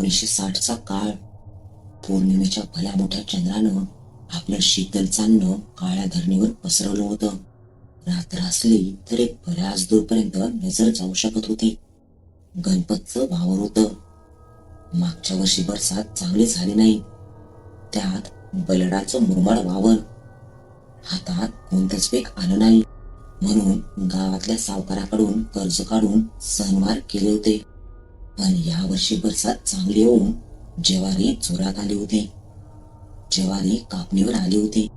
1960चा काळ. पौर्णिमेच्या भल्या मोठ्या चंद्रानं आपलं शीतल चांदणं काळ्या धरणीवर पसरवलं होतं. रात्र असली तरी बऱ्याच दूरपर्यंत नजर जाऊ शकत होती. गणपतचं वावर होतं. मागच्या वर्षी बरसात चांगली झाली नाही. त्यात बलडाचं मुरमाड वावर. हातात कोणतंच पीक आलं नाही, म्हणून गावातल्या सावकाराकडून कर्ज काढून सणवार केले होते. पण या वर्षी बरसात चांगली होऊन ज्वारी जोरात आली होती. ज्वारी कापणीवर आली होती.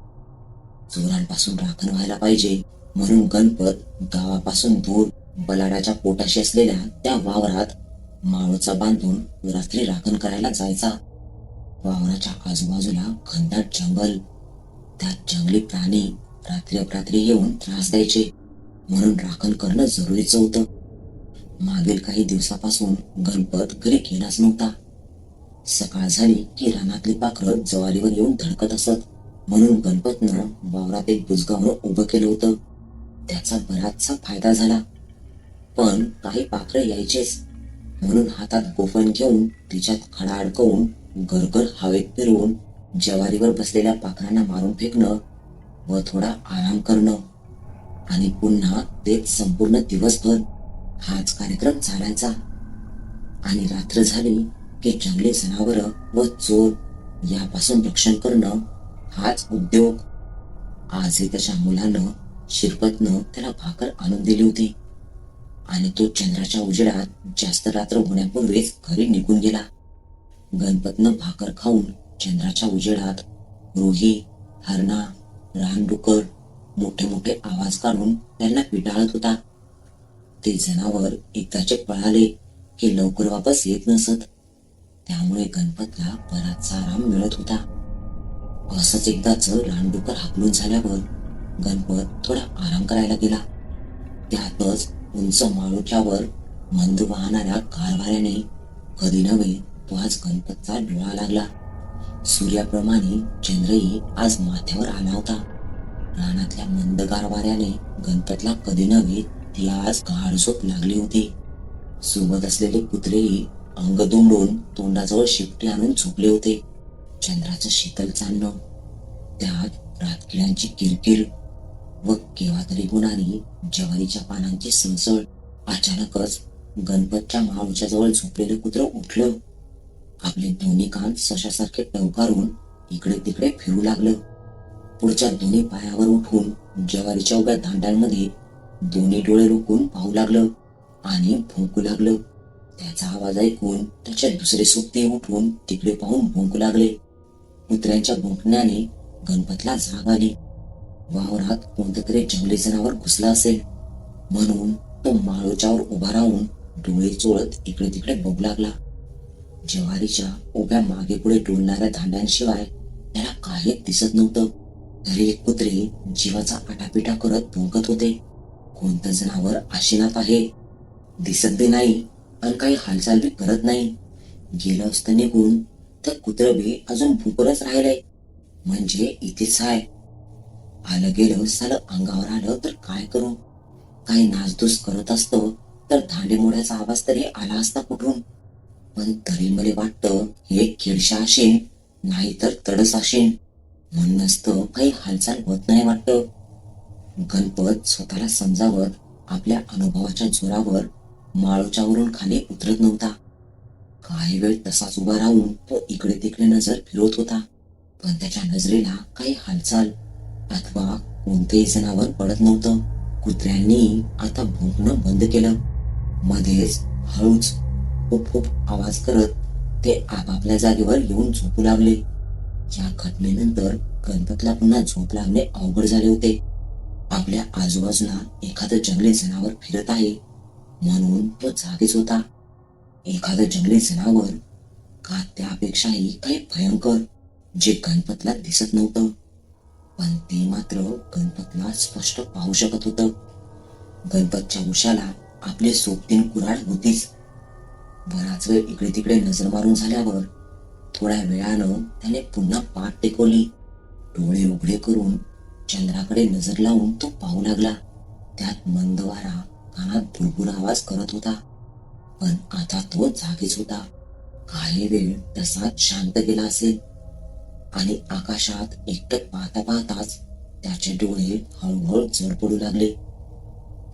चोरांपासून राखण व्हायला पाहिजे म्हणून गणपत गावापासून दूर बलाडाच्या पोटाशी असलेल्या त्या वावरात माळोचा बांधून रात्री राखण करायला जायचा. वावराच्या आजूबाजूला घनदाट जंगल. त्यात जंगली प्राणी रात्री अपरात्री येऊन त्रास द्यायचे, म्हणून राखण करणं जरुरीचं होतं. मागील काही दिवसापासून गणपत घरी गेलाच नव्हता. सकाळ झाली की रानातली पाखरं ज्वारीवर येऊन धडकत असत, म्हणून गणपतनं वावरात एक बुजगावणं उभं केलं होतं. त्याचा बराचसा फायदा झाला. पण काही पाखरं यायचेच, म्हणून हातात गोफण घेऊन तिच्यात खडा अडकवून गरगर हवेत फिरवून ज्वारीवर बसलेल्या पाखरांना मारून फेकणं व थोडा आराम करणं आणि पुन्हा तेच संपूर्ण दिवसभर हाच कार्यक्रम चालायचा. आणि रात्र झाली की जंगली जनावरं व चोर यापासून रक्षण करणं हाच उद्योग. आजही त्याच्या मुलानं शिरपतनं त्याला भाकर आणून दिली होती आणि तो चंद्राच्या उजेडात जास्त रात्र होण्यापूर्वीच घरी निघून गेला. गणपतनं भाकर खाऊन चंद्राच्या उजेडात रुही, हरणा, रानडुकर मोठे मोठे आवाज काढून त्यांना पिटाळत होता. ते जनावर एकदाचे पळाले की लवकर वापस येत नसत, त्यामुळे गणपतला बराचसा आराम मिळत होता. असंच एकदाच रानडुकर हाकलून झाल्यावर गणपत थोडा आराम करायला गेला. त्यातच उंच माळोच्यावर मंद वाहणाऱ्या गारवाऱ्याने कधी नव्हे तो आज गणपतचा डोळा लागला. सूर्याप्रमाणे चंद्रही आज माथ्यावर आला होता. रानातल्या मंद गारवाऱ्याने गणपतला कधी नव्हे ती आज गाढ झोप लागली होती. सोबत असलेले कुत्रेही अंग दुमडून तोंडाजवळ शिपटी आणून झोपले होते. चंद्राचं शीतल चांदणं, त्यात रातकिड्यांची किलकिल व केव्हा तरी होणारी ज्वारीच्या पानांची सळसळ. अचानकच गणपतच्या माळूच्या जवळ झोपलेलं कुत्रं उठलं. आपले दोन्ही कान सशासारखे टवकारून इकडे तिकडे फिरू लागलं. पुढच्या दोन्ही पायावर उठून ज्वारीच्या उभ्या दांड्यांमध्ये दोन्ही डोळे रोखून पाहू लागलं आणि भुंकू लागलं. त्याचा आवाज ऐकून त्याच्या दुसरे सोबते उठून तिकडे पाहून भुंकू लागले. कुत्र्यांच्या भुंकण्याने गणपतला जाग आली. वावरात कोणतं तरी जंगली जनावर घुसलं असेल, म्हणून तो माळोच्यावर उभा राहून डोळे चोळत इकडे तिकडे बघू लागला. ज्वारीच्या उभ्या मागे पुढे डोलणाऱ्या धांड्यांशिवाय त्याला काहीच दिसत नव्हतं. तरी कुत्रे जीवाचा आटापिटा करत भुंकत होते. कोणतं जनावर आशिनात आहे, दिसत बी नाही आणि काही हालचाल बी करत नाही. गेलं असतं निघून तर कुत्रं बी अजून भुंकूनच राहिलंय, म्हणजे इथेच आहे. आलं गेलं सालं अंगावर आलं तर काय करू? काही नासधूस करत असतो तर धांडे मोड्याचा आवाज तरी आला असता कुठून. पण तरी मला वाटतं हे खिडशा आशीन नाही तर तडस आशीन, म्हणूनच तर काही हालचाल होत नाही वाटतं. गणपत स्वतःला समजावत आपल्या अनुभवाच्या जोरावर माळोच्यावरून खाली उतरत नव्हता. काही वेळ तसाच उभा राहून तो इकडे तिकडे नजर फिरवत होता, पण त्याच्या नजरेला काही हालचाल अथवा कोणतेही जनावर पडत नव्हतं. कुत्र्यांनी आता भुंकणं बंद केलं. मध्येच हळूच खूप खूप आवाज करत ते आपापल्या जागेवर येऊन झोपू लागले. या घटनेनंतर गणपतला पुन्हा झोप लागणे अवघड झाले होते. आपल्या आजूबाजूला एखादं जंगली जनावर फिरत आहे म्हणून तो जागीच होता. एखादं जंगली जनावर का त्यापेक्षाही काही भयंकर, जे गणपतला दिसत नव्हतं, पण ते मात्र गणपतला स्पष्ट पाहू शकत होतं. गणपतच्या उशाला आपली सोबतीन कुऱ्हाड होतीच. बराच वेळ इकडे तिकडे नजर मारून झाल्यावर थोड्या वेळानं त्याने पुन्हा पाठ टेकवली. डोळे उघडे करून चंद्राकडे नजर लावून तो पाहू लागला. त्यात मंद वारा कानात भुरभुर आवाज करत होता, पण आता तो जागीच होता. काही वेळ तसाच शांत गेला असेल आणि आकाशात एकटक पाहता पाहताच त्याचे डोळे हळूहळू जड पडू लागले.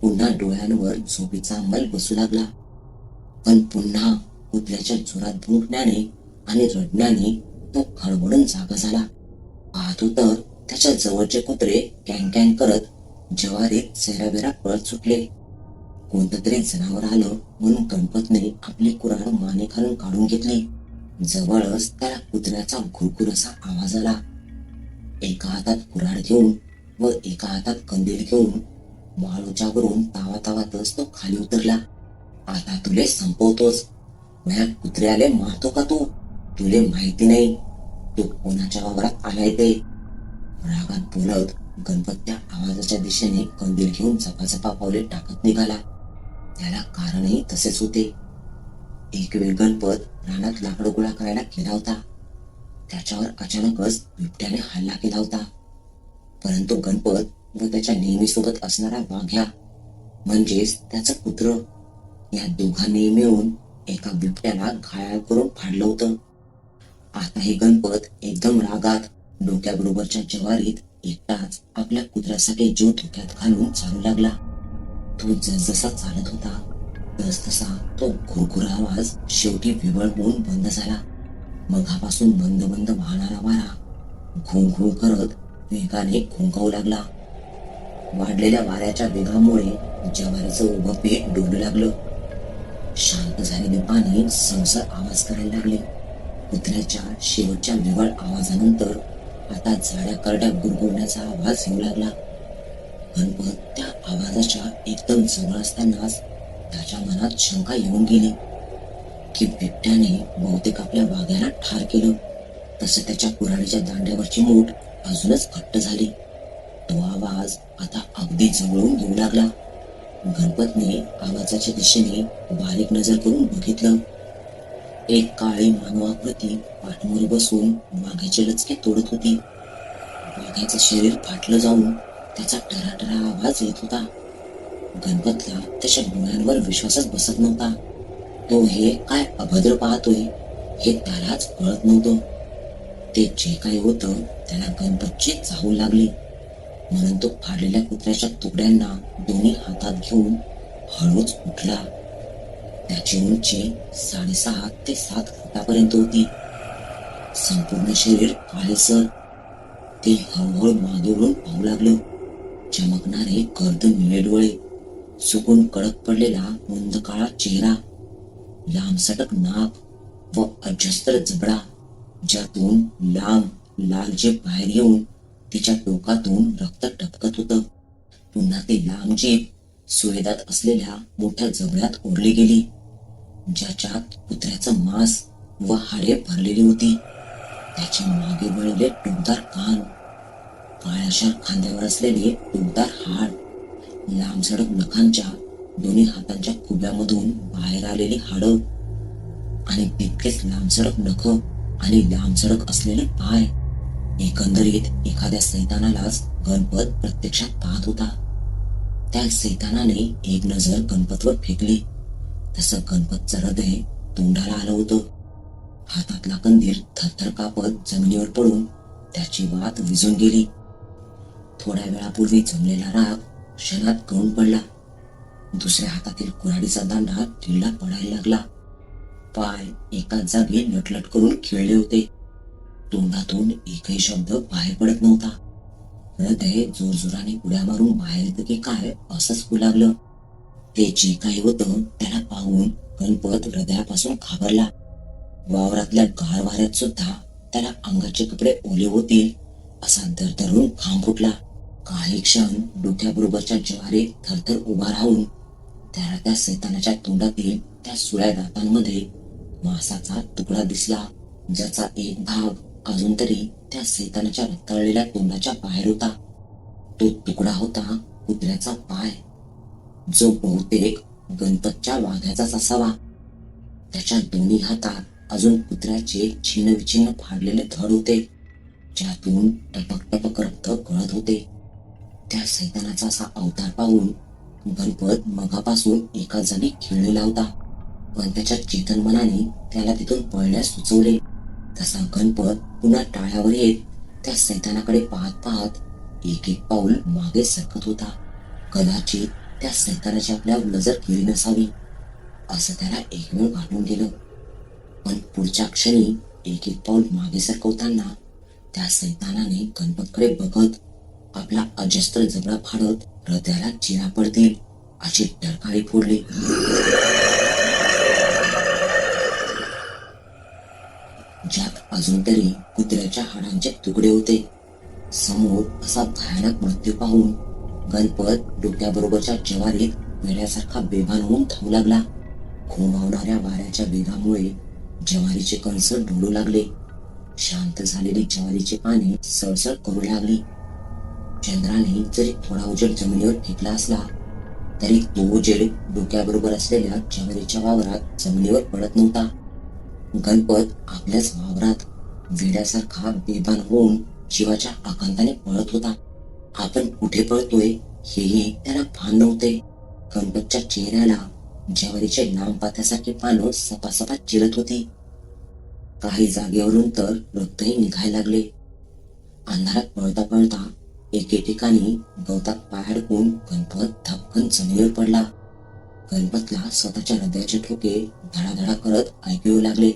पुन्हा डोळ्यांवर झोपेचा अंमल बसू लागला. पण पुन्हा कुत्र्याच्या जोरात भुंकण्याने आणि रडण्याने तो खडबडून जागा झाला. पाहतो तर त्याच्या जवळचे कुत्रे कॅंग कॅंग करत ज्वारीत सेराबेरा पळत सुटले. कोणतं तरी जनावर आलं म्हणून गणपतने आपली कुऱ्हाड मानेखालून काढून घेतली. जवळच त्याला कुत्र्याचा घुरघुर असा आवाज आला. एका हातात कुऱ्हाड घेऊन व एका हातात कंदील घेऊन वाळूच्या वरून तावातावातच तो खाली उतरला. आता तुले संपवतोच. माझ्या कुत्र्याले मारतो का तू? तुले माहिती नाही तू कोणाच्या वावरात आलाय ते. रागात बोलत गणपत त्या आवाजाच्या दिशेने कंदील घेऊन झपाझपा पावले टाकत निघाला. त्याला कारणही तसेच होते. एक वेळ गणपत रानात लाकड गोळा करायला गेला होता. त्याच्यावर अचानकच बिबट्याने हल्ला केला होता. परंतु गणपत व त्याच्या नेहमी सोबत असणारा वाघ्या म्हणजेच त्याचं कुत्र या दोघांनी मिळून एका बिबट्याला घायाळ करून फाडलं होतं. आता हे गणपत एकदम रागात डोक्याबरोबरच्या ज्वारीत एकटाच आपल्या कुत्र्यासाठी जीव धोक्यात घालून चालू लागला. तो जसजसा चालत होता तसतसा तो घुरघुर आवाज शेवटी विवळ होऊन बंद झाला. मघापासून बंद बंद वाहणारा वारा घुं घुं करत वेगाने घोंगावू लागला. वाढलेल्या वाऱ्याच्या वेगामुळे ज्वारीचं उभं पीठ डोलू लागलं. शांत झालेले पाणी संसर आवाज करायला लागले. कुत्र्याच्या शेवटच्या विवळ आवाजानंतर आता झाड्या करड्या गुरगुरण्याचा आवाज येऊ लागला. गणपत त्या आवाजाच्या एकदम जवळ असतानाच त्याच्या मनात शंका येऊन गेली की बिबट्याने बहुतेक आपल्या वाघ्याला ठार केलं. तसं त्याच्या कुऱ्हाडीच्या दांड्यावरची मूठ अजूनच घट्ट झाली. तो आवाज आता अगदी जवळून येऊ लागला. गणपतने आवाजाच्या दिशेने बारीक नजर करून बघितलं. एक काळी मानवाकृती पाठमोरी बसून वाघ्याचे लचके तोडत होती. वाघ्याचं शरीर फाटलं जाऊन त्याचा टराटरा आवाज येत होता. गणपतला त्याच्या डोळ्यांवर विश्वासच बसत नव्हता. तो हे काय अभद्र पाहतोय हे त्यालाच कळत नव्हतं. ते जे काही होतं त्याला गणपतची चाहूल लागली म्हणून तो फाडलेल्या कुत्र्याच्या तुकड्यांना दोन्ही हातात घेऊन हळूच उठला. त्याची उंची 6.5 ते 7 फुटापर्यंत होती. संपूर्ण शरीर काळेसर. ते हळूहळू मागे वळून पाहू लागलं. चमकणारे गर्द निळे डोळे, सुकून कडक पडलेला मुंद काळा चेहरा, लांबसटक नाक व अजस्त्र जबडा ज्यातून लांब लाल जीभ बाहेर येऊन तिच्या टोकातून रक्त टपकत होतं. पुन्हा ती लांब जीभ सुवेदात असलेल्या मोठ्या जबड्यात ओढली गेली ज्याच्यात कुत्र्याचं मांस व हाडे भरलेली होती. त्याचे मागे वळलेले टोकदार कान, काळ्याशार खांद्यावर असलेले टोकदार हाड, लांबसडक नखांच्या दोन्ही हातांच्या कुब्यामधून बाहेर आलेली हाडं आणि तितकेच लांबसडक नख आणि लांबसडक असलेले पाय. एकंदरीत एखाद्या सैतानालाच गणपत प्रत्यक्षात पाहत होता. त्या सैतानाने एक नजर गणपतवर फेकली तसं गणपतचं हृदय तोंडाला आलं होतं. हातातला कंदील थरथर कापत जमिनीवर पडून त्याची वात विझून गेली. थोड्या वेळापूर्वी जमलेला राग क्षणात गळून पडला. दुसऱ्या हातातील कुऱ्हाडीचा दांडा ढिला पडायला लागला. पाय एकाच जागी लटलट करून खेळले होते. तोंडातून एकही शब्द बाहेर पडत नव्हता. हृदय जोरजोराने उड्या मारून बाहेर येतं की काय असंच होऊ लागलं. ते जे काही होतं त्याला पाहून गणपत हृदयापासून घाबरला. वावरातल्या गार वाऱ्यात सुद्धा त्याला अंगाचे कपडे ओले होतील असा दरदरून घाम फुटला. काही क्षण डोक्याबरोबरच्या ज्वारीत थरथर उभा राहून त्याला त्या सैतानाच्या तोंडातील त्या सुळ्या दातांमध्ये मांसाचा तुकडा दिसला ज्याचा एक भाग अजून तरी त्या सैतानाच्या रक्ताळलेल्या तोंडाच्या बाहेर होता. तो तुकडा होता कुत्र्याचा पाय, जो बहुतेक गणपतच्या वाघ्याचाच असावा. त्याच्या दोन्ही हातात अजून कुत्र्याचे छिन्न विछिन्न फाडलेले धड होते ज्यातून टपक टपक रक्त गळत होते. त्या सैतानाचा असा अवतार पाहून गणपत मगापासून एका जागी खेळलेला होता. पण त्याच्या चेतन मनाने त्याला तिथून पळण्यास सुचवले. तसा गणपत पुन्हा टाळ्यावर येत त्या सैतानाकडे पाहत पाहत एक एक पाऊल मागे सरकत होता. कदाचित त्या सैतानाची आपल्यावर नजर गेली नसावी असं त्याला एक वेळ वाटून गेलं. पण पुढच्या क्षणी एक एक पाऊल मागे सरकवताना त्या सैतानाने गणपतकडे बघत आपला अजस्त्र जबडा फाडत हृदयाला चिरा पडतील अशी टरकाळी फोडली. ज्यात अजून तरी कुत्र्याच्या हाडांचे तुकडे होते. समोर असा भयानक मृत्यू पाहून गणपत डोक्याबरोबरच्या ज्वारीत वेड्यासारखा बेभान होऊन थांबू लागला. घोंघावणाऱ्या वाऱ्याच्या वेगामुळे ज्वारीचे कणस डोलू लागले. शांत झालेली ज्वारीची पाने सळसळ करू लागली. चंद्राने जरी थोडा उजेड जमिनीवर फेकला असला तरी तो उजेड डोक्याबरोबर असलेल्या ज्वारीच्या वावरात जमिनीवर पडत नव्हता. गणपत आपल्याच वावरात वेड्यासारखा बेभान होऊन जीवाच्या आकांताने पळत होता. आपण कुठे पळतोय हेही त्याला भान नव्हते. गणपतच्या चेहऱ्याला ज्वारीचे लांब पात्यासारखी पानं सपासपात चिरत होती. काही जागेवरून तर रक्तही निघायला लागले. अंधारात पळता पळता एके ठिकाणी गवतात पाय अडकून गणपत धपकन जमिनीवर पडला. गणपतला स्वतःच्या हृदयाचे ठोके धडाधडा करत ऐकू येऊ लागले.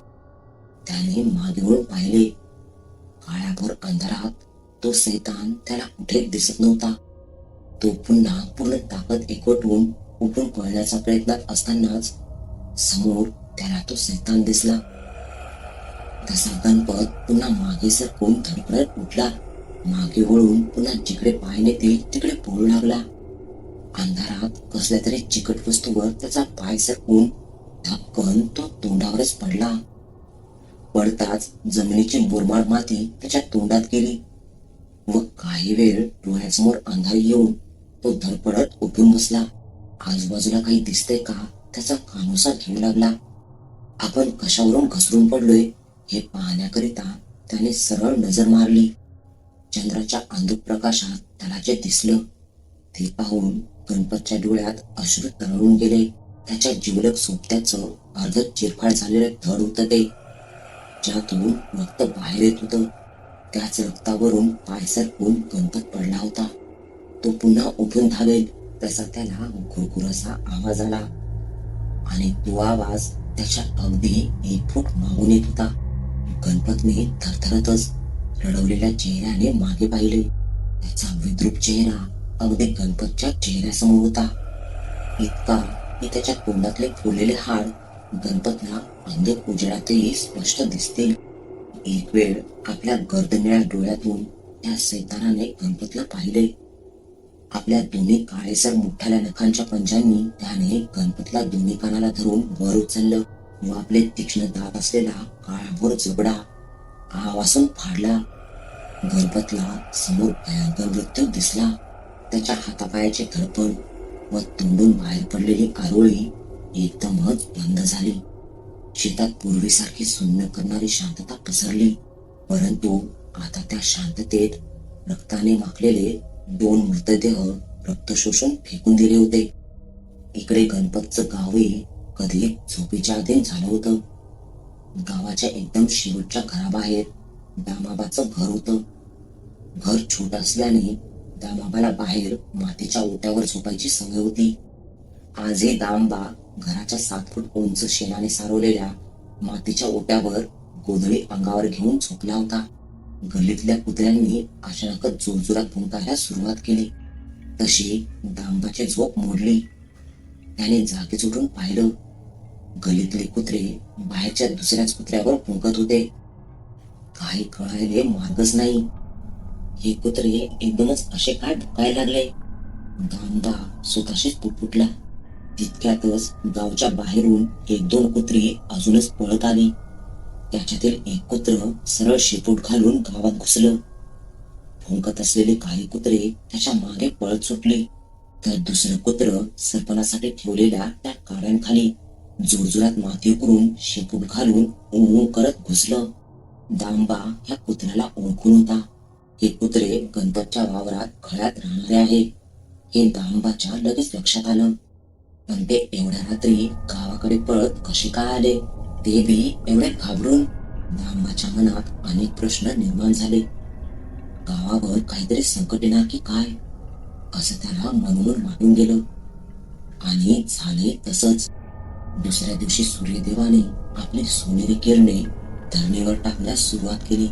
त्याने मागे वळून पाहिले. काळ्याभोर अंधारात तो सैतान त्याला कुठे दिसत नव्हता. तो पुन्हा पूर्ण ताकद एकवटून उठून पळण्याचा प्रयत्नात असतानाच समोर त्याला तो सैतान दिसला. तसा गणपत पुन्हा मागे सरकून धडपडत उठला. मागे वळून पुन्हा जिकडे पाय नेतील तिकडे पळू लागला. अंधारात कसल्या तरी चिकट वस्तूवर त्याचा पाय सरकून धपकन तो तोंडावरच पडला. पडताच जमिनीची मुरमाड माती त्याच्या तोंडात गेली व काही वेळ डोळ्यासमोर अंधार येऊन तो धडपडत उठून बसला. आजूबाजूला काही दिसतंय का त्याचा कानोसा घेऊ लागला. आपण कशावरून घसरून पडलोय हे पाहण्याकरिता त्याने सरळ नजर मारली. चंद्राच्या अंधुक प्रकाशात त्याला जे दिसलं ते पाहून गणपतच्या डोळ्यात अश्रू तरळून गेले. त्याच्या जिवलग सोबत्याचं अर्ध चिरफाड झालेलं धड होतं ते, ज्यातून रक्त बाहेर येत होतं. त्याच रक्तावरून पाय सरकून गणपत पडला होता. तो पुन्हा उठून धावेल तसा त्याला गुरगुरासा आवाज आला आणि तो आवाज त्याच्या अगदी 1 फूट मागून येत होता. गणपतने थरथरतच रडवलेल्या चेहऱ्याने मागे पाहिले. त्याचा विद्रूप चेहरा अगदी गणपतच्या चेहऱ्यासमोर होता. इतका की त्याच्या तोंडातले फुललेले हाड गणपतला अंधुक उजेडातही स्पष्ट दिसतील. एक वेळ आपल्या गर्दनिळ्या डोळ्यातून त्या सैतानाने गणपतला पाहिले. आपल्या दोन्ही काळेसर मोठ्याल्या नखांच्या पंजांनी त्याने गणपतला दोन्ही कानाला धरून वर उचललं व आपले तीक्ष्ण दात असलेला काळाभोर जबडा आवासून फाडला. गणपतला समोर भयंकर मृत्यू दिसला. त्याच्या हातापायाची धडपड व तोंडून बाहेर पडलेली कारोळी एकदमच बंद झाली. शेतात पूर्वीसारखी शून्य करणारी शांतता पसरली. परंतु आता त्या शांततेत रक्ताने माखलेले 2 मृतदेह रक्त शोषून फेकून दिले होते. इकडे गणपतचं गावही कधी झोपेच्या अधीन झालं होतं. गावाच्या एकदम शेवटच्या घराबाहेर दामाबाचं घर होतं. घर छोट असल्याने दामाबाला बाहेर मातीच्या ओट्यावर झोपायची सवय होती. आजही दामबा घराच्या 7 फूट उंच शेणाने सारवलेल्या मातीच्या ओट्यावर गोधडी अंगावर घेऊन झोपला होता. गल्लीतल्या कुत्र्यांनी अचानकच जोरजोरात भुंकायला सुरुवात केली. तशी दामबाची झोप मोडली. त्याने जागीच उठून पाहिलं. गल्लीतले कुत्रे बाहेरच्या दुसऱ्याच कुत्र्यावर भुंकत होते. काही कळायले मार्गच नाही. हे कुत्रे एकदमच असे काय भुकायला लागले? दामबा स्वतःशीच पुटपुटला. तितक्यातच गावच्या बाहेरून 1-2 कुत्री अजूनच पळत आली. त्याच्यातील एक कुत्र सरळ शेपूट घालून गावात घुसलं. भुंकत असलेले काही कुत्रे त्याच्या मागे पळत सुटले तर दुसरं कुत्र सरपणासाठी ठेवलेल्या त्या काड्यांखाली जोरजोरात माती उकरून शेपूट घालून ऊ करत घुसलं. दामबा ह्या कुत्र्याला ओळखून होता. हे कुत्रे गणपतच्या वावरात खळ्यात राहणारे आहे हे दामबाच्या लगेच लक्षात आलं. पण ते एवढ्या रात्री गावाकडे पळत कसे काय आले, ते बी एवढे घाबरून? नामाच्या मनात अनेक प्रश्न निर्माण झाले. गावावर काहीतरी संकट येणार की काय, असं त्याला मनवून वाटून गेलं. आणि झाले तसंच. दुसऱ्या दिवशी सूर्यदेवाने आपली सोनेरी किरणे धरणीवर टाकण्यास सुरुवात केली.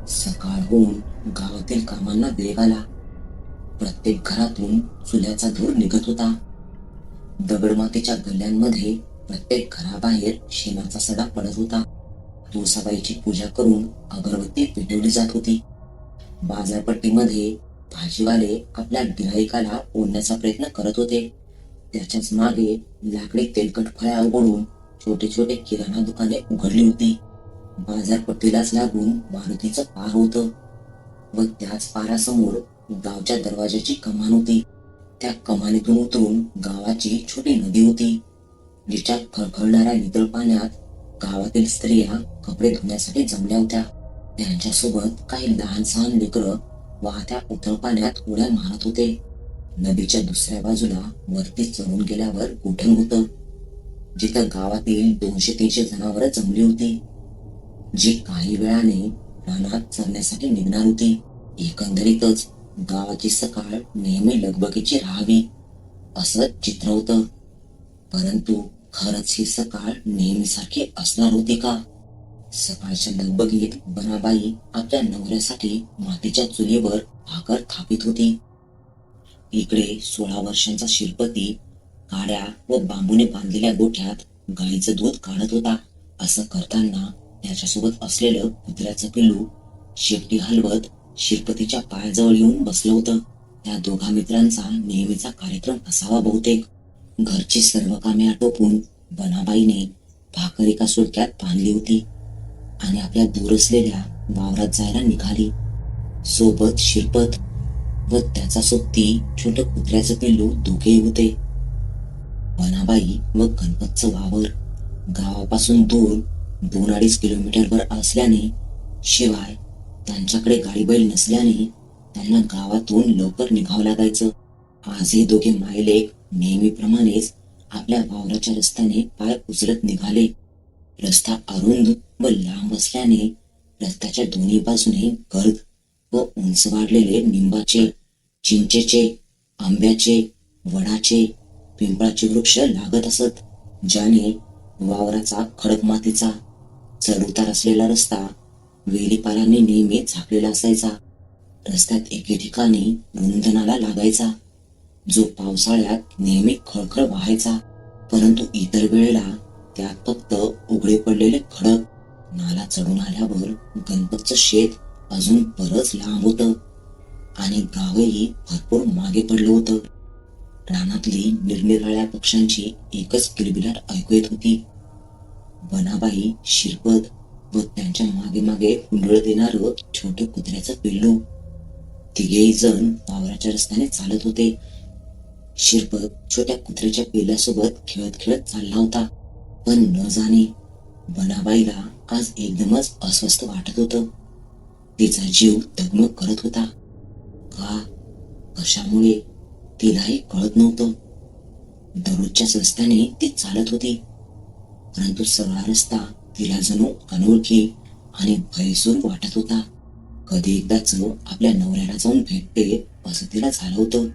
सकाळ होऊन गावातील कामांना वेग आला. प्रत्येक घरातून चुल्याचा धूर निघत होता. दगडमातीच्या गल्ल्यांमध्ये प्रत्येक घराबाहेर शेणाचा सडा पडत होता. तुळसाबाईची पूजा करून अगरबत्ती पेटवली जात होती. बाजारपट्टीमध्ये भाजीवाले आपल्या गिराईकाला ओढण्याचा प्रयत्न करत होते. त्याच्याच मागे लाकडी तेलकट फळ्या उघडून छोटे छोटे किराणा दुकाने उघडली होती. बाजारपट्टीलाच लागून मारुतीचं पार होतं व त्याच पारासमोर गावच्या दरवाजाची कमान होती. त्या कमानीतून उतरून गावाची छोटी नदी होती, जिच्या खळखळणाऱ्या नितळ पाण्यात गावातील स्त्रिया कपडे धुण्यासाठी जमल्या होत्या. त्यांच्यासोबत काही लहान सहान लेकरं वाहत्या उथळ पाण्यात उड्या मारत होते. नदीच्या दुसऱ्या बाजूला वरती चढून गेल्यावर गोठण होतं, जिथं गावातील 200-300 जनावरं जमली होती, जी काही वेळाने रानात चरण्यासाठी निघणार होती. एकंदरीतच गावाची सकाळ नेहमी लगबगीची राहावी असं चित्र होतं. परंतु खरंच ही सकाळ नेहमीसारखी असणार होती का? सकाळच्या लगबगीत बनाबाई आपल्या नवऱ्यासाठी मातीच्या चुलीवर भाकर थापित होती. इकडे 16 वर्षांचा शिरपती काड्या व बांबूने बांधलेल्या गोठ्यात गाईचं दूध काढत होता. असं करताना त्याच्यासोबत असलेलं कुत्र्याचं पिल्लू शेपटी हलवत शिरपतीच्या पायाजवळ येऊन बसलं होतं. त्या दोघा मित्रांचा नेहमीचा कार्यक्रम असावा बहुतेक. घरची सर्व कामे आटोपून बनाबाईने भाकर एका सुटक्यात बांधली होती आणि आपल्या दूर असलेल्या वावरात जायला निघाली. सोबत शिरपत व त्याचा सोबती छोटं कुत्र्याचं पिल्लू दोघेही होते. बनाबाई व गणपतचं वावर गावापासून दूर 2-2.5 किलोमीटरवर असल्याने, शिवाय त्यांच्याकडे गाडी बैल नसल्याने त्यांना गावातून लवकर निघावं लागायचं. आजही दोघे मायलेक नेहमीप्रमाणेच आपल्या वावराच्या रस्त्याने पाय उचलत निघाले. रस्ता अरुंद व लांब असल्याने रस्त्याच्या दोन्ही बाजूने गर्द व उंच वाढलेले निंबाचे, चिंचेचे, आंब्याचे, वडाचे, पिंपळाचे वृक्ष लागत असत, ज्याने वावराचा खडक मातीचा चढउतार असलेला रस्ता वेलीपालांनी नेहमी झाकलेला असायचा. रस्त्यात एके ठिकाणी रुंद नाला लागायचा, जो पावसाळ्यात नेहमी खळखळ वाहायचा, परंतु इतर वेळेला त्यात फक्त उघडे पडलेले खडक. नाला चढून आल्यावर गणपतचं शेत अजून बरंच लांब होतं आणि गावही भरपूर मागे पडलं होतं. रानातली निरनिराळ्या पक्ष्यांची एकच किलबिलाट ऐकू येत होती. बनाबाई, शिरपत व त्यांच्या मागे मागे हुंदडत येणारं छोटं कुत्र्याचं पिल्लू, तिघेही जण वावराच्या रस्त्याने चालत होते. शिरपत छोट्या कुत्र्याच्या पिल्लासोबत खेळत खेळत चालला होता, पण न जाणे बनाबाईला आज एकदमच अस्वस्थ वाटत होतं. तिचा जीव डगमग करत होता. का, कशामुळे तिलाही कळत नव्हतं. दररोजच्याच रस्त्याने ती चालत होती, परंतु सरळ रस्ता तिला जणू अनोळखी आणि भयसूर वाटत होता. कधी एकदाच आपल्या नवऱ्याला जाऊन भेटते असं तिला झालं होतं.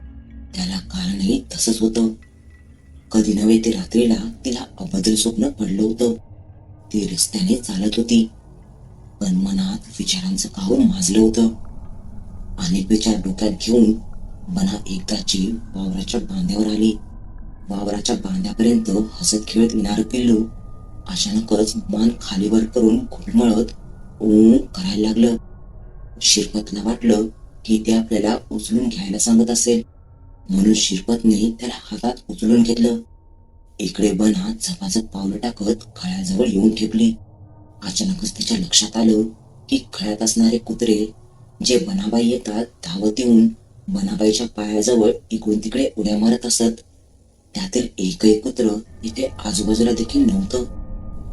त्याला कारणही तसंच होतं. कधी नव्हे ते रात्रीला तिला अभद्र स्वप्न पडलं होतं. ती रस्त्याने चालत होती, पण मनात विचारांचं काहूर माजलं होतं. अनेक विचार डोक्यात घेऊन बना एकदाची वावराच्या बांध्यावर आली. वावराच्या बांध्यापर्यंत हसत खेळत येणारं पिल्लू अचानकच मान खालीवर करून घुटमळत ऊ करायला लागलं. शिरपतला वाटलं की ते आपल्याला उचलून घ्यायला सांगत असेल, म्हणून शिरपतने त्याला हातात उचलून घेतलं. इकडे बना झपाझप पावलं टाकत खळ्याजवळ येऊन ठेपली. अचानकच तिच्या लक्षात आलं की खळ्यात असणारे कुत्रे, जे बनाबाई येतात धावत येऊन बनाबाईच्या पायाजवळ इकडून तिकडे उड्या मारत असत, त्यातील एकही कुत्र इथे आजूबाजूला देखील नव्हतं.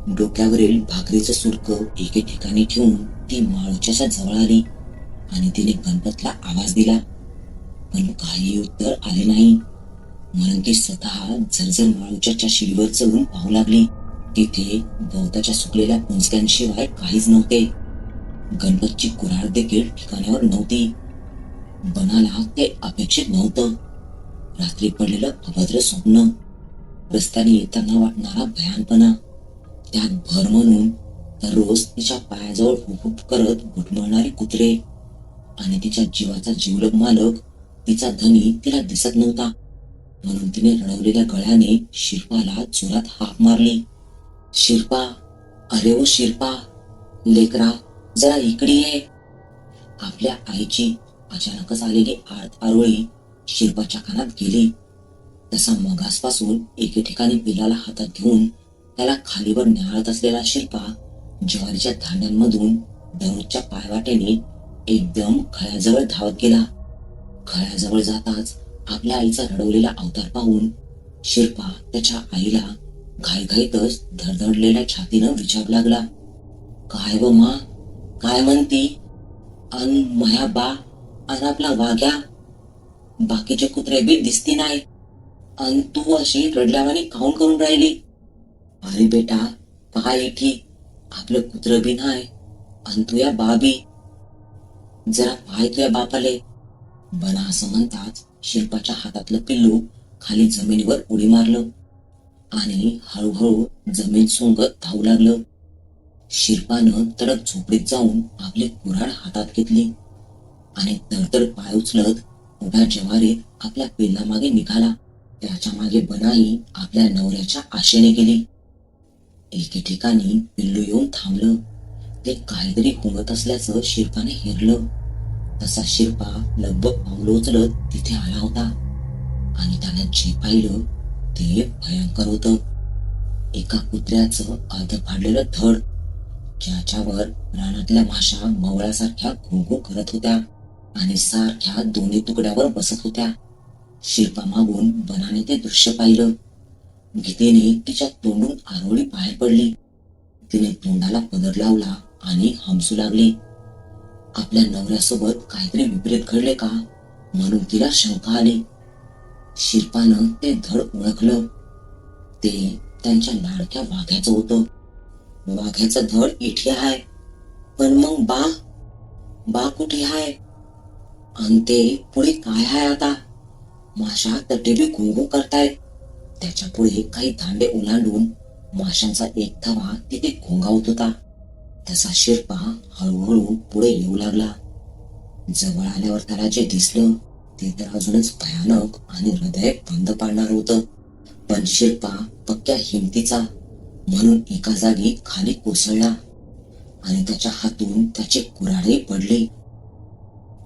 डोक्यावरील भाकरीचं सुरकं एके ठिकाणी ठेवून ती माळूच्या जवळ आली आणि तिने गणपतला आवाज दिला, पण काही उत्तर आले नाही. म्हणून ती स्वतः झरझर माळूच्या शिडीवर चढून पाहू लागली. तिथे गवताच्या सुकलेल्या पुंजक्यांशिवाय काहीच नव्हते. गणपतची कुऱ्हाड देखील ठिकाणावर नव्हती. बनाला ते अपेक्षित नव्हतं. रात्री पडलेलं अभद्र स्वप्न, रस्त्याने येताना वाटणारा भयानपणा, त्यात भर म्हणून दररोज तिच्या पायाजवळ हुकूक करत घुटमळणारी कुत्रे, आणि तिच्या जीवाचा जीवलग मालक, तिचा धनी तिला दिसत नव्हता. म्हणून तिने रडवलेल्या गळ्याने शिरपाला जोरात हाक मारली. शिरपा, अरे ओ शिरपा, लेकरा, जरा इकडे ये. आपल्या आईची अचानकच आलेली आरोळी शिरपाच्या कानात गेली. तसा मगासपासून एके ठिकाणी पिलाला हातात घेऊन त्याला खालीवर न्याहाळत असलेला शिरपा ज्वारीच्या धांड्यांमधून दररोजच्या पायवाटेने एकदम खळ्याजवळ धावत गेला. खळ्याजवळ जाताच आपल्या आईचा रडवलेला अवतार पाहून शिरपा त्याच्या आईला घाईघाईतच धडधडलेल्या छातीनं विचारू लागला. काय व मा, काय म्हणती? अन माया बा, अन आपला वाघ्या, बाकीचे कुत्रे बी दिसती नाही, अन तू अशी रडल्यावानी काऊन करून राहिली? अरे बेटा, काय इठी, आपलं कुत्र बी नाही, अन तुया बा बी. जरा पाय तुया बापाले. बना असं म्हणताच शिरपाच्या हातातलं पिल्लू खाली जमिनीवर उडी मारलं आणि हळूहळू जमीन सोंगत धावू लागलं. शिरपानं तडक झोपडीत जाऊन आपली कुऱ्हाड हातात घेतली आणि तडतड पाय उचलत उभ्या ज्वारीत आपल्या पिल्लामागे निघाला. त्याच्या मागे बनाई आपल्या नवऱ्याच्या आशेने गेली. एके ठिकाणी पिल्लू येऊन थांबलं. ते काहीतरी हुंगत असल्याचं शिरपाने हेरलं. तसा शिरपा लगबग पावलं उचलत तिथे आला होता आणि त्याने जे पाहिलं ते भयंकर होतं. एका कुत्र्याचं अर्ध फाडलेलं धड, ज्याच्यावर रानातल्या माशा मवळ्यासारख्या घुंगू करत होत्या आणि सारख्या दोन्ही तुकड्यावर बसत होत्या. शिरपा मागून बनाने ते दृश्य पाहिलं. भीतीने तिच्या तोंडून आरोळी बाहेर पडली. तिने तोंडाला पदर लावला आणि हमसू लागली. आपल्या नवऱ्यासोबत काहीतरी विपरीत घडले का म्हणून तिला शंका आली. शिरपानं ते धड ओळखलं. ते त्यांच्या लाडक्या वाघ्याचं होतं. वाघ्याचं धड इथे आहे, पण मग बा कुठे आहे? आणि ते पुढे काय आहे आता? माशा तटेबी घुंगू करतायत. त्याच्या पुढे काही धांडे ओलांडून माशांचा एक थवा तिथे घोंगावत होता. तसा शिरपा हळूहळू पुढे येऊ लागला. जवळ आल्यावर त्याला जे दिसलं ते तर अजूनच भयानक आणि हृदय बंद पाडणार होतं. पण शिरपा पक्क्या हिमतीचा म्हणून एका जागी खाली कोसळला आणि त्याच्या हातून त्याचे कुऱ्हाडही पडले.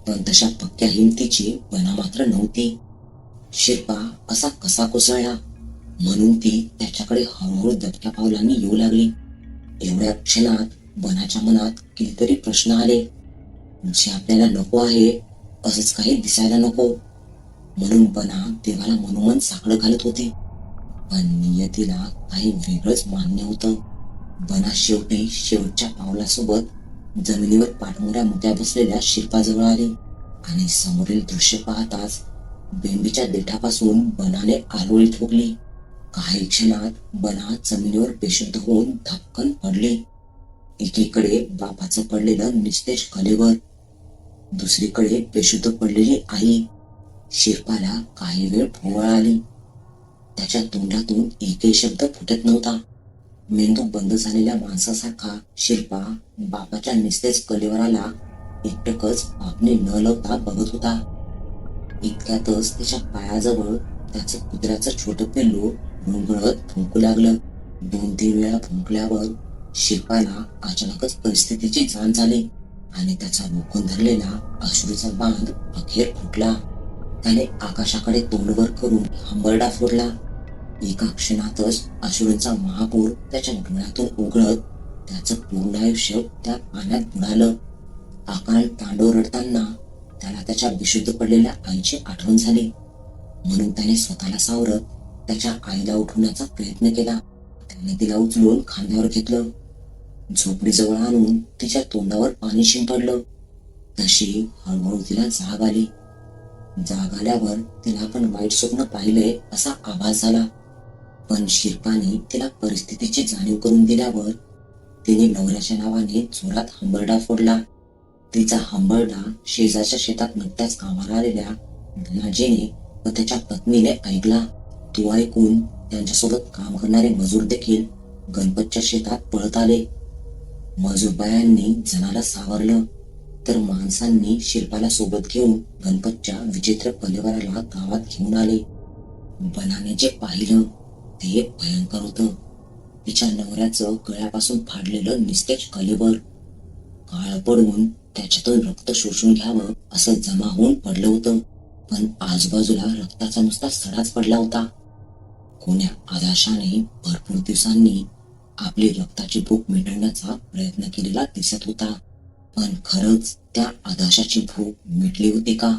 पण तशा पक्क्या हिमतीची बना मात्र नव्हती. शिरपा असा कसा कोसळला म्हणून ती त्याच्याकडे हळूहळू दबक्या पावलांनी येऊ लागली. एवढ्या क्षणात बनाच्या मनात कितीतरी प्रश्न आले. जे आपल्याला नको आहे असंच काही दिसायला नको म्हणून बना देवाला मनोमन साकडं घालत होती. पण नियतीला काही वेगळंच मान्य होतं. बना शेवटी शेवटच्या पावलासोबत जमिनीवर पाठमोऱ्या मुक्या बसलेल्या शिरपाजवळ आली आणि समोरील दृश्य पाहताच बेंबीच्या देठापासून बनाने आरोळी ठोकली. काही क्षणात बना जमिनीवर बेशुद्ध होऊन धपकन पडली. एकीकडे बापाचं पडलेलं निस्तेज कलेवर, दुसरीकडे बेशुद्ध पडलेली आई. शिरपाला काही वेळ भोवळ आली. त्याच्या तोंडातून एकही शब्द फुटत नव्हता. मेंदू बंद झालेल्या माणसासारखा शिरपा बापाच्या निस्तेज कलेवराला एकटकच पापणी न लावता बघत होता. इतक्यातच त्याच्या पायाजवळ त्याचं कुत्र्याचं छोटं पिल्लू घुंगळत फुंकू लागलं. 2-3 वेळा फुंकल्यावर शिरपाला अचानकच परिस्थितीची जाण झाली आणि त्याचा रोखून धरलेला अश्रूचा बांध अखेर फुटला. त्याने आकाशाकडे तोंडवर करून हंबरडा फोडला. एका क्षणातच अश्रूंचा महापूर त्याच्या डोळ्यातून उघडत त्याचं पूर्ण आयुष्य त्या पाण्यात बुडालं. अकाल तांडव रडताना त्याला त्याच्या विशुद्ध पडलेल्या आईची आठवण झाली. म्हणून त्याने स्वतःला सावरत त्याच्या आईला उठवण्याचा प्रयत्न केला. त्याने तिला उचलून खांद्यावर घेतलं. झोपडीजवळ आणून तिच्या तोंडावर पाणी शिंपडलं. तशी हळूहळू तिला जाग आली. जाग आल्यावर तिला पण वाईट स्वप्न पाहिलंय असा आभास झाला. पण शिरपाने तिला परिस्थितीची जाणीव करून दिल्यावर तिने नवऱ्याच्या नावाने जोरात हंबरडा फोडला. तिचा हंबरडा शेजारच्या शेतात नुकत्याच कामाला आलेल्या धनाजीने व त्याच्या पत्नीने ऐकला. तो ऐकून त्यांच्यासोबत काम करणारे मजूर देखील गणपतच्या शेतात पळत आले. मजूर बायांनी जनाला सावरलं तर माणसांनी शिरपाला सोबत घेऊन गणपतच्या विचित्र कलेवराला गावात घेऊन आले. बनाने जे पाहिलं ते भयंकर होतं. तिच्या नवऱ्याचं गळ्यापासून फाडलेलं निस्तेज कलेवर काळ पडून त्याच्यातून रक्त शोषून घ्यावं असं जमा होऊन पडलं होतं. पण आजूबाजूला रक्ताचा नुसता सडाच पडला होता. कोण्या आदाशाने भरपूर दिवसांनी आपली रक्ताची भूक मिटवण्याचा प्रयत्न केलेला दिसत होता. पण खरंच त्या आदाशाची भूक मिटली होती का?